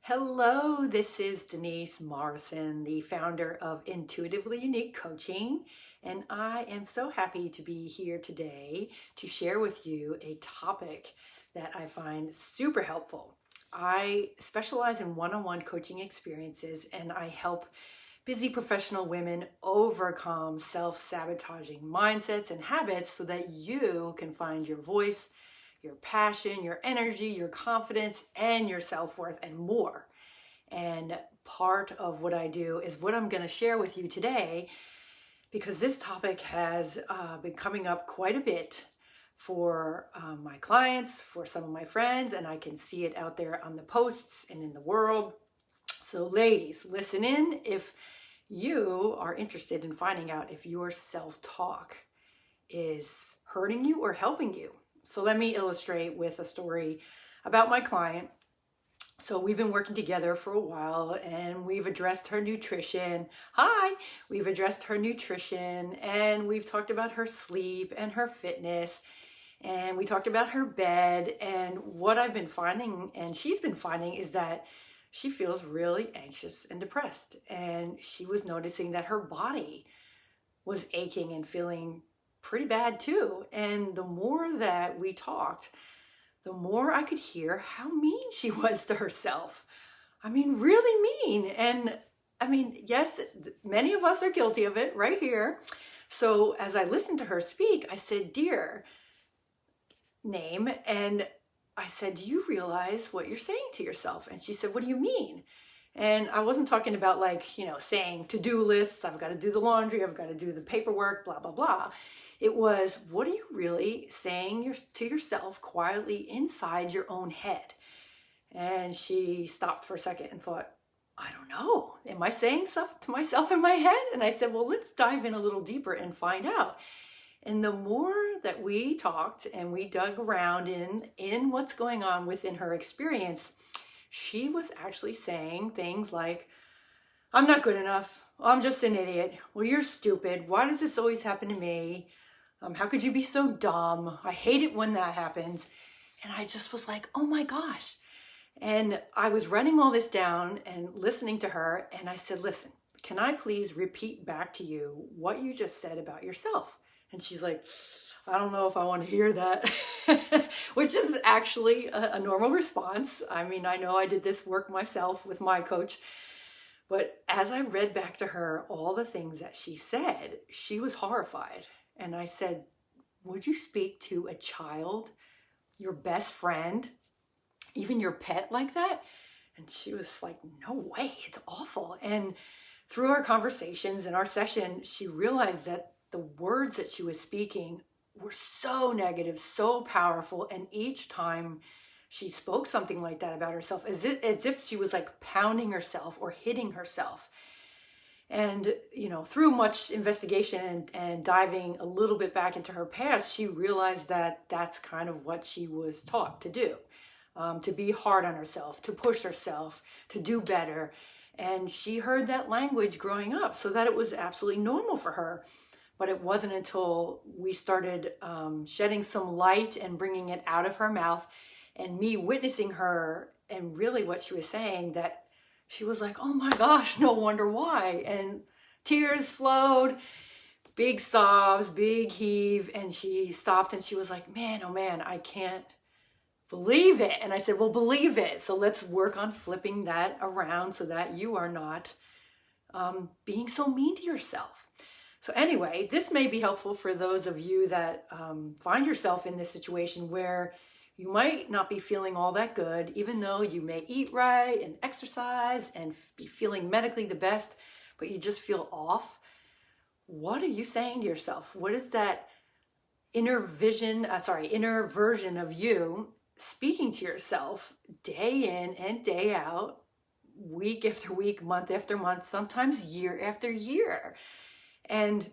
Hello, this is Denise Morrison, the founder of Intuitively Unique Coaching, and I am so happy to be here today to share with you a topic that I find super helpful. I specialize in one-on-one coaching experiences, and I help busy professional women overcome self-sabotaging mindsets and habits so that you can find your voice, your passion, your energy, your confidence, and your self-worth, and more. And part of what I do is what I'm going to share with you today, because this topic has been coming up quite a bit for my clients, for some of my friends, and I can see it out there on the posts and in the world. So ladies, listen in if you are interested in finding out if your self-talk is hurting you or helping you. So let me illustrate with a story about my client. So we've been working together for a while and we've addressed her nutrition. We've addressed her nutrition and we've talked about her sleep and her fitness. And we talked about her bed. And what I've been finding and she's been finding is that she feels really anxious and depressed. And she was noticing that her body was aching and feeling pretty bad too. And the more that we talked, the more I could hear how mean she was to herself. I mean, really mean. And I mean, yes, many of us are guilty of it right here. So as I listened to her speak, I said, "Dear name," and I said, "Do you realize what you're saying to yourself?" And she said, "What do you mean?" And I wasn't talking about saying to-do lists. I've got to do the laundry. I've got to do the paperwork, blah, blah, blah. It was, what are you really saying to yourself quietly inside your own head? And she stopped for a second and thought, I don't know. Am I saying stuff to myself in my head? And I said, well, let's dive in a little deeper and find out. And the more that we talked and we dug around in what's going on within her experience, she was actually saying things like, I'm not good enough. I'm just an idiot. Well, you're stupid. Why does this always happen to me? How could you be so dumb? I hate it when that happens. And I just was like, oh my gosh. And I was running all this down and listening to her. And I said, listen, can I please repeat back to you what you just said about yourself? And she's like, I don't know if I want to hear that, which is actually a normal response. I mean, I know I did this work myself with my coach, but as I read back to her all the things that she said, she was horrified. And I said, would you speak to a child, your best friend, even your pet like that? And she was like, no way, it's awful. And through our conversations and our session, she realized that the words that she was speaking were so negative, so powerful. And each time she spoke something like that about herself, as if she was like pounding herself or hitting herself. And, through much investigation and diving a little bit back into her past, she realized that that's kind of what she was taught to do, to be hard on herself, to push herself, to do better. And she heard that language growing up, so that it was absolutely normal for her. But it wasn't until we started shedding some light and bringing it out of her mouth and me witnessing her and really what she was saying that she was like, oh my gosh, no wonder why. And tears flowed, big sobs, big heave. And she stopped and she was like, man, oh man, I can't believe it. And I said, well, believe it. So let's work on flipping that around so that you are not being so mean to yourself. So anyway, this may be helpful for those of you that find yourself in this situation where you might not be feeling all that good, even though you may eat right and exercise and be feeling medically the best, but you just feel off. What are you saying to yourself? What is that inner version of you speaking to yourself day in and day out, week after week, month after month, sometimes year after year? And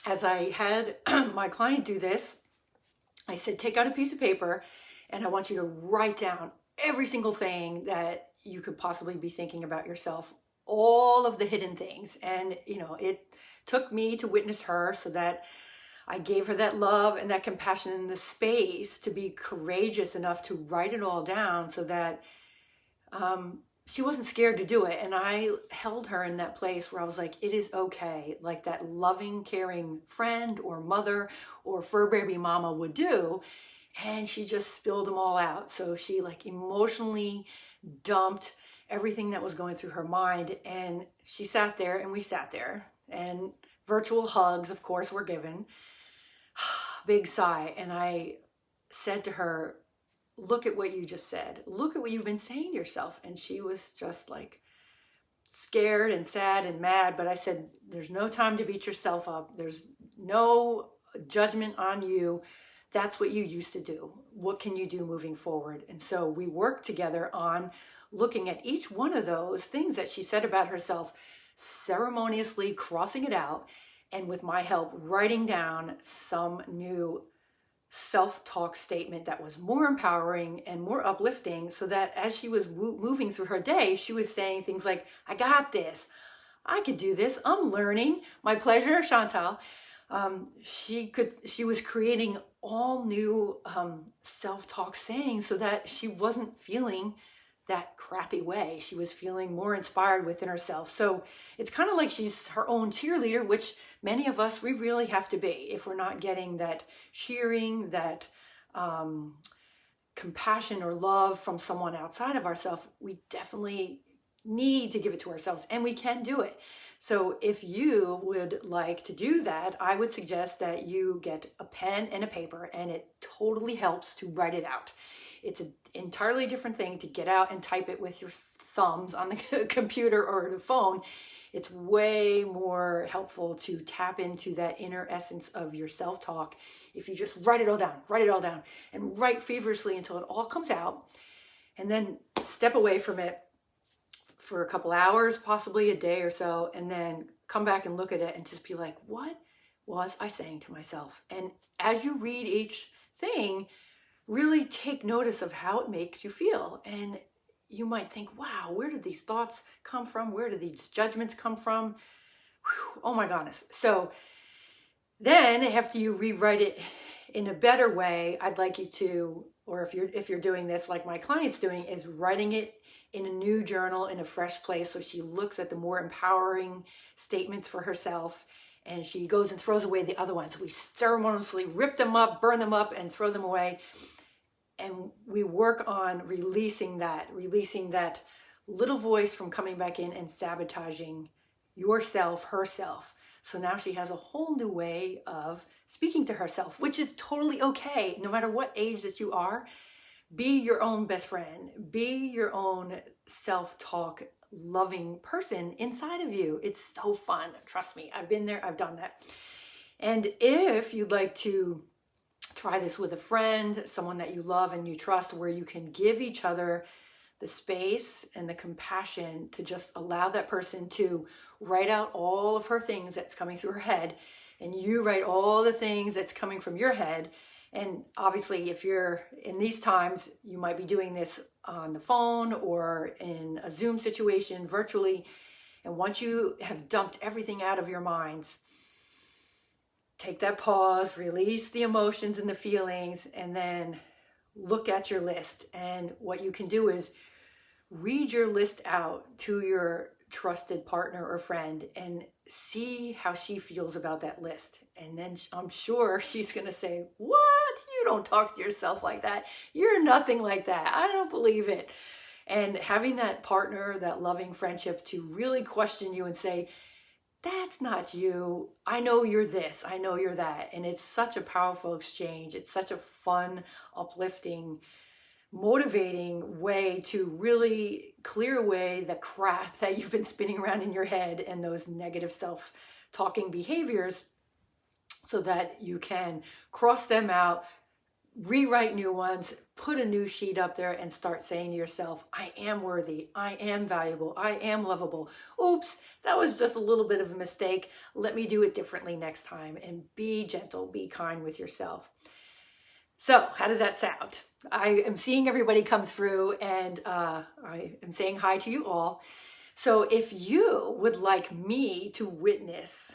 as I had my client do this, I said, take out a piece of paper and I want you to write down every single thing that you could possibly be thinking about yourself, all of the hidden things. And, it took me to witness her so that I gave her that love and that compassion and the space to be courageous enough to write it all down so that she wasn't scared to do it. And I held her in that place where I was like, it is okay. Like that loving, caring friend or mother or fur baby mama would do. And she just spilled them all out. So she like emotionally dumped everything that was going through her mind. And she sat there and we sat there, and virtual hugs, of course, were given. Big sigh. And I said to her, look at what you just said. Look at what you've been saying to yourself. And she was just like scared and sad and mad. But I said, there's no time to beat yourself up. There's no judgment on you. That's what you used to do. What can you do moving forward? And so we worked together on looking at each one of those things that she said about herself, ceremoniously crossing it out, and with my help, writing down some new self-talk statement that was more empowering and more uplifting, so that as she was moving through her day, she was saying things like, I got this, I could do this, I'm learning, my pleasure, Chantal. She was creating all new self-talk sayings so that she wasn't feeling that crappy way. She was feeling more inspired within herself. So it's kind of like she's her own cheerleader, which many of us, we really have to be. If we're not getting that cheering, that compassion or love from someone outside of ourselves, we definitely need to give it to ourselves, and we can do it. So if you would like to do that, I would suggest that you get a pen and a paper, and it totally helps to write it out. It's an entirely different thing to get out and type it with your thumbs on the computer or the phone. It's way more helpful to tap into that inner essence of your self-talk if you just write it all down, and write feverishly until it all comes out, and then step away from it for a couple hours, possibly a day or so, and then come back and look at it and just be like, what was I saying to myself? And as you read each thing, really take notice of how it makes you feel. And you might think, wow, where did these thoughts come from? Where did these judgments come from? Whew, oh my goodness. So then after you rewrite it in a better way, I'd like you to, or if you're doing this like my client's doing, is writing it in a new journal in a fresh place. So she looks at the more empowering statements for herself, and she goes and throws away the other ones. We ceremoniously rip them up, burn them up, and throw them away. And we work on releasing that little voice from coming back in and sabotaging yourself, herself. So now she has a whole new way of speaking to herself, which is totally okay. No matter what age that you are, be your own best friend. Be your own self-talk loving person inside of you. It's so fun. Trust me, I've been there, I've done that. And if you'd like to try this with a friend, someone that you love and you trust, where you can give each other the space and the compassion to just allow that person to write out all of her things that's coming through her head, and you write all the things that's coming from your head. And obviously, if you're in these times, you might be doing this on the phone or in a Zoom situation virtually. And once you have dumped everything out of your minds, take that pause, release the emotions and the feelings, and then look at your list. And what you can do is read your list out to your trusted partner or friend and see how she feels about that list. And then I'm sure she's going to say, what? You don't talk to yourself like that. You're nothing like that. I don't believe it. And having that partner, that loving friendship to really question you and say, that's not you. I know you're this. I know you're that. And it's such a powerful exchange. It's such a fun, uplifting, motivating way to really clear away the crap that you've been spinning around in your head and those negative self-talking behaviors, so that you can cross them out, rewrite new ones, put a new sheet up there, and start saying to yourself, I am worthy, I am valuable, I am lovable. Oops, that was just a little bit of a mistake. Let me do it differently next time. And be gentle, be kind with yourself. So how does that sound? I am seeing everybody come through, and I am saying hi to you all. So if you would like me to witness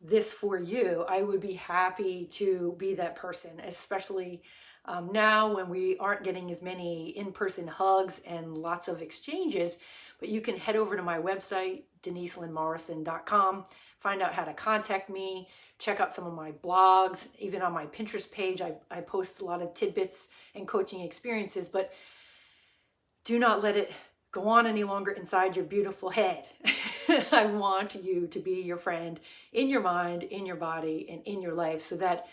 this for you, I would be happy to be that person, especially Now when we aren't getting as many in-person hugs and lots of exchanges, but you can head over to my website, deniselynmorrison.com, find out how to contact me, check out some of my blogs. Even on my Pinterest page, I post a lot of tidbits and coaching experiences, but do not let it go on any longer inside your beautiful head. I want you to be your friend in your mind, in your body, and in your life, so that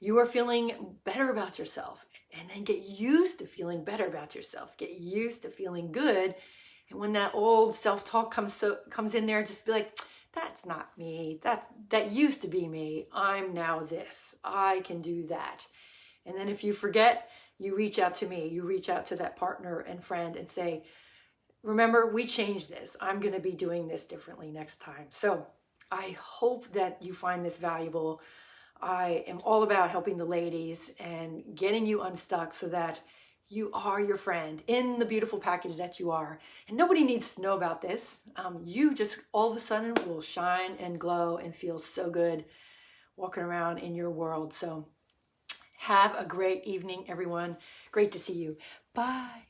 you are feeling better about yourself, and then get used to feeling better about yourself. Get used to feeling good. And when that old self-talk comes in there, just be like, that's not me. That used to be me. I'm now this. I can do that. And then if you forget, you reach out to me. You reach out to that partner and friend and say, remember, we changed this. I'm going to be doing this differently next time. So I hope that you find this valuable. I am all about helping the ladies and getting you unstuck so that you are your friend in the beautiful package that you are. And nobody needs to know about this. You just all of a sudden will shine and glow and feel so good walking around in your world. So have a great evening, everyone. Great to see you. Bye.